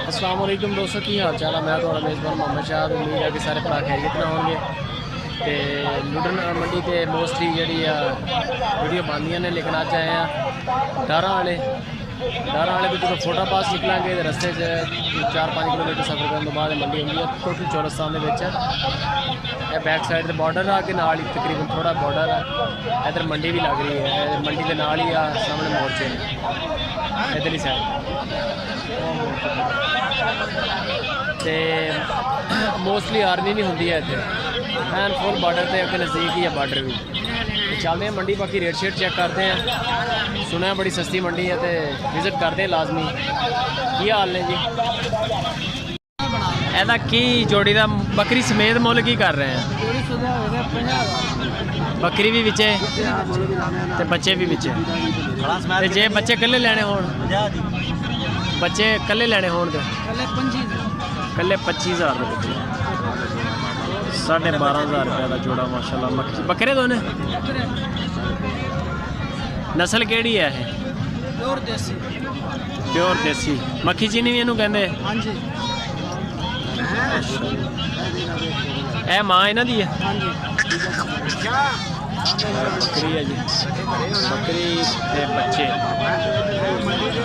अस्सलाम वालेकुम दोस्तों, की हाल चाल है। मैं थोड़ा मेज़बान मोहम्मद शाह। उम्मीद है कि सारे भरा खैरियत नाल होंगे। तो लुडन मंडी तो मोस्टली जी वीडियो बनदियां ने, लेकिन अज आए हैं डारा वाले तो जो फोटा पास निकलेंगे तो रस्ते 4-5 किलोमीटर सफ़र करने तो बाद मंडी आती है। टोटल चौरस्तान के बैक साइड से बॉर्डर आ के नाल ही तकरीबन थोड़ा बॉर्डर है। इधर मंडी भी लग रही है, मंडी के नाल ही आ सामने मोर्चे ने इधरली साइड। तो मोस्टली आर्मी नहीं होंगी है इतने, एन फुल बॉर्डर से अगर नज़दीक ही है बॉर्डर भी। चलते हैं मंडी, बाकी रेट शेट चेक करते हैं। सुना बड़ी सस्ती मंडी है तो विजिट करते हैं लाजमी। की हाल ने जी? एदा की जोड़ी का बकरी समेत मुल की कर रहे हैं? बकरी भी बिचे ते बच्चे भी बिचे। जे बच्चे कल्ले लेने हो, बच्चे कल्ले लेने हो तो कल्ले 25,000 रुपये, 12,500 रुपये का जोड़ा। माशाल्लाह मक्खी बकरे दोने। नस्ल केड़ी है? प्योर देसी मक्खी चीनी भी इनू कहते। ए मां इन्हां दी है? बकरी है जी, बकरी के बच्चे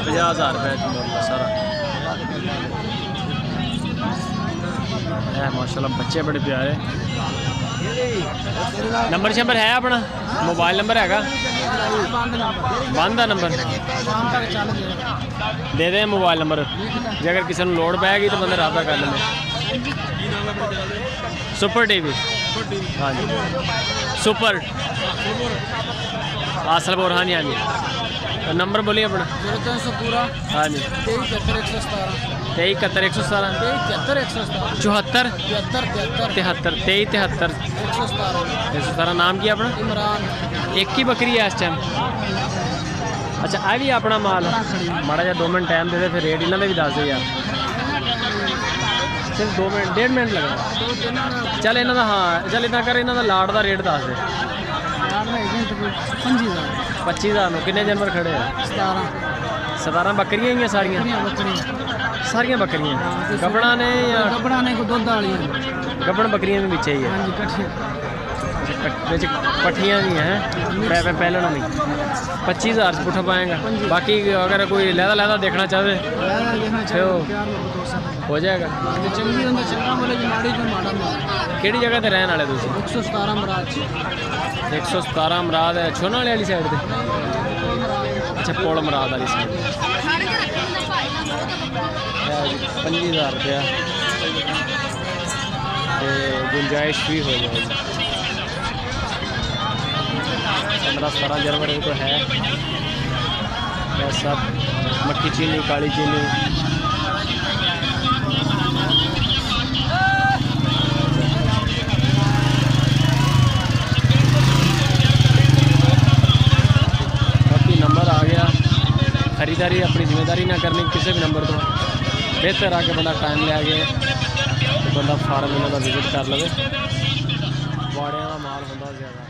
50,000 रुपये सारा है। माशाल्लाह बच्चे बड़े प्यारे। नंबर शंबर है अपना? मोबाइल नंबर हैगा? बंद है नंबर? दे दें मोबाइल नंबर, जे अगर किसी को लोड़ पैगी तो बंदे रब्ता कर लेंगे। सुपर टीवी, हाँ जी सुपर आसलपुर। हाँ जी हाँ जी, नंबर बोलिए अपना। 0300 हाँ जी 237117 237117 74 73 23 117। नाम की अपना? इमरान। एक ही बकरी है इस टाइम? अच्छा आ भी अपना माल। माड़ा जा 2 मिनट टाइम दे दे, फिर रेट इन्होंने भी दस दे यार। सिर्फ 2 मिनट 1.5 मिनट लगना। चल इन्हों का, हाँ चल इतना कर, इन्हों का लाड़ का रेट दस दे। 25,000 कितने जानवर खड़े हैं? 17 बकरियां ही हैं सारियां? सारियां बकरियां गबड़ा ने या गबड़ा ने को दुध वाली गबड़ बकरियां भी पीछे ही है? हां जी पट्ठियाँ भी हैं पहले नहीं। 25,000 से पुठा पाएगा। बाकी अगर कोई लहदा देखना चाहे तो हो जाएगा। केड़ी जगह ते रहने वाले तुम? 117 मराज। 117 मराद है छोना वाली साइड पे। अच्छा पुल मराद वाली साइड। 25,000 रुपया गुंजाइश भी हो जाएगी। 15-17 जनवरी तो है। सब मक्खी चीनी, काली चीनी, बाकी नंबर आ गया। खरीदारी अपनी जिम्मेदारी ना करनी किसी भी नंबर तो बेहतर आके बंदा टाइम ले आगे तो बंदा फार्म इन्हों का विजिट कर ले। वाड़िया का माल होंदा ज़्यादा।